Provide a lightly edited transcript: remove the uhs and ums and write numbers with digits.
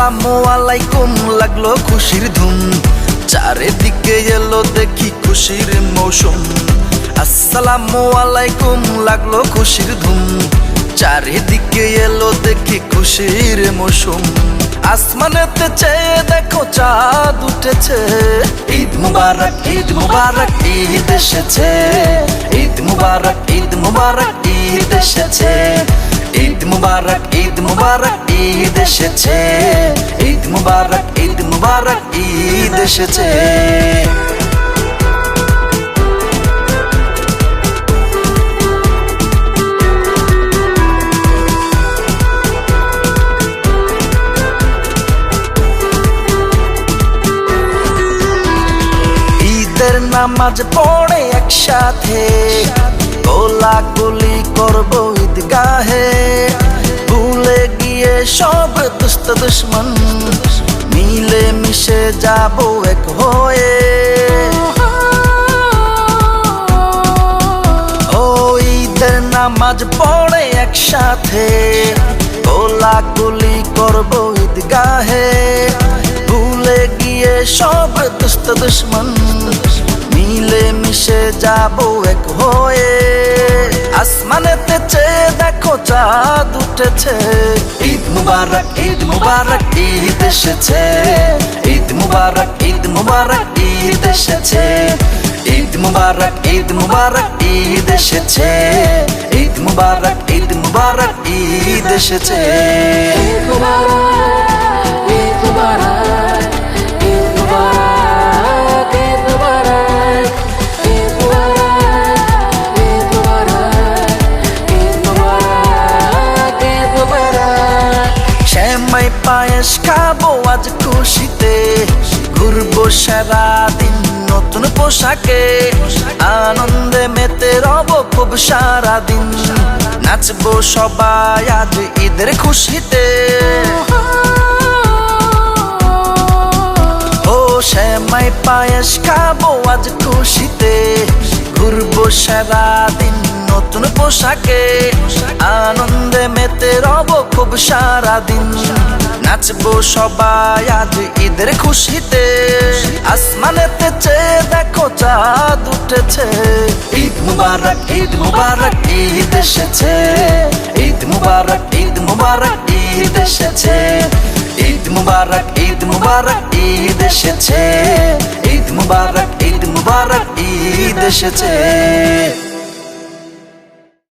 আসসালামু আলাইকুম লাগলো খুশির ধুম, চারিদিকে এলো দেখি খুশির মৌসুম। আসসালামু আলাইকুম লাগলো খুশির ধুম, চারিদিকে এলো দেখি খুশির মৌসুম। আসমানেতে চেয়ে দেখো চাঁদ উঠেছে, ঈদ মুবারক ঈদ মুবারক ঈদ এসেছে, ঈদ মুবারক ঈদ মুবারক ঈদ এসেছে, ঈদ মুবারক ঈদ মুবারক ঈদ এসেছে, ঈদ মুবারক ঈদ মুবারক ঈদ এসেছে। ঈদের নামাজ পড়ে একসাথে, কোলাকুলি করবো ঈদগাহে, ভুলে গিয়ে সব দুষ্ট দুশ্মন, মিলে মিশে যাবো এক হয়ে। ও ঈদের নামাজ পড়ে একসাথে, কোলাকুলি করবো ঈদগাহে, ভুলে গিয়ে সব দুষ্ট দুশ্মন, মিলে মিশে যাবো এক হয়ে। আসমানেতে চেয়ে দেখো চাঁদ উঠেছে, ঈদ মুবারক ঈদ মুবারক ঈদ এসেছে, ঈদ মুবারক ঈদ মুবারক ঈদ এসেছে, ঈদ মুবারক ঈদ মুবারক ঈদ এসেছে, ঈদ মুবারক ঈদ মুবারক ঈদ এসেছে। শ্যামাই পায়েস খাবো আজ খুশিতে, ঘুরবো সারাদিন নতুন পোশাকে, আনন্দে মেতে রব খুব সারাদিন, নাচবো সবাই আজ ঈদের খুশিতে। ও শ্যামাই পায়েস খাবো আজ খুশিতে, ঘুরবো সারাদিন নতুন পোশাকে, আনন্দে মেতে রব খুব সারাদিন, নাচবো সবাই আজ ঈদের খুশিতে। আসমানেতে চেয়ে দেখো চাঁদ উঠেছে, ঈদ মুবারক ঈদ মুবারক ঈদ এসেছে, ঈদ মুবারক ঈদ মুবারক ঈদ এসেছে, ঈদ মুবারক ঈদ মুবারক ঈদ এসেছে, ঈদ মুবারক ঈদ মুবারক ঈদ এসেছে।